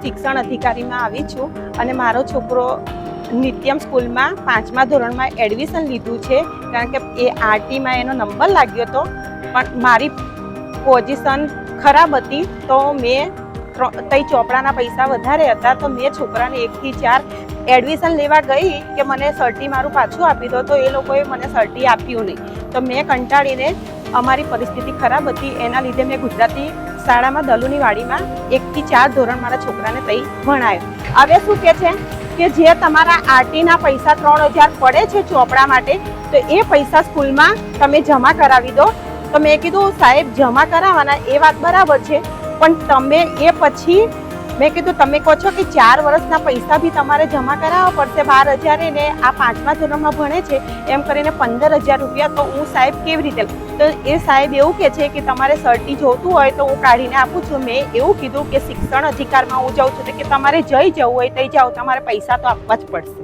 શિક્ષણ અધિકારીમાં આવી છું અને મારો છોકરો નિત્યમ સ્કૂલમાં 5મા ધોરણમાં એડમિશન લીધું છે, કારણ કે એ આરટીમાં એનો નંબર લાગ્યો હતો, પણ મારી પોઝિશન ખરાબ હતી તો મેં તઈ ચોપડાના પૈસા વધારે હતા તો મેં છોકરાને 1 થી 4 એડમિશન લેવા ગઈ કે મને સર્ટી મારું પાછું આપી દો, તો એ લોકોએ મને સર્ટી આપ્યું નહીં. તો મેં કંટાળીને, અમારી પરિસ્થિતિ ખરાબ હતી એના લીધે મેં ગુજરાતી શાળામાં દલુની વાડીમાં 1 થી 4 ધોરણ મારા છોકરાને તઈ ભણાયો. હવે શું કે છે કે જે તમારા આરટીના પૈસા 3000 પડે છે ચોપડા માટે, તો એ પૈસા સ્કૂલમાં તમે જમા કરાવી દો. તો મેં કીધું સાહેબ જમા કરાવવાના એ વાત બરાબર છે, પણ તમે એ પછી મેં કીધું તમે કહો છો કે 4 વર્ષના પૈસા બી તમારે જમા કરાવવા પડશે 12,000 ને આ 5મા ધોરણમાં ભણે છે એમ કરીને 15,000 રૂપિયા, તો હું સાહેબ કેવી રીતે? તો એ સાહેબ એવું કહે છે કે તમારે સર્ટી જોતું હોય તો હું કાઢીને આપું છું. મેં એવું કીધું કે શિક્ષણ અધિકારમાં હું જાઉં છું તો કે તમારે જઈ જવું હોય તો જાઓ, તમારે પૈસા તો આપવા જ પડશે.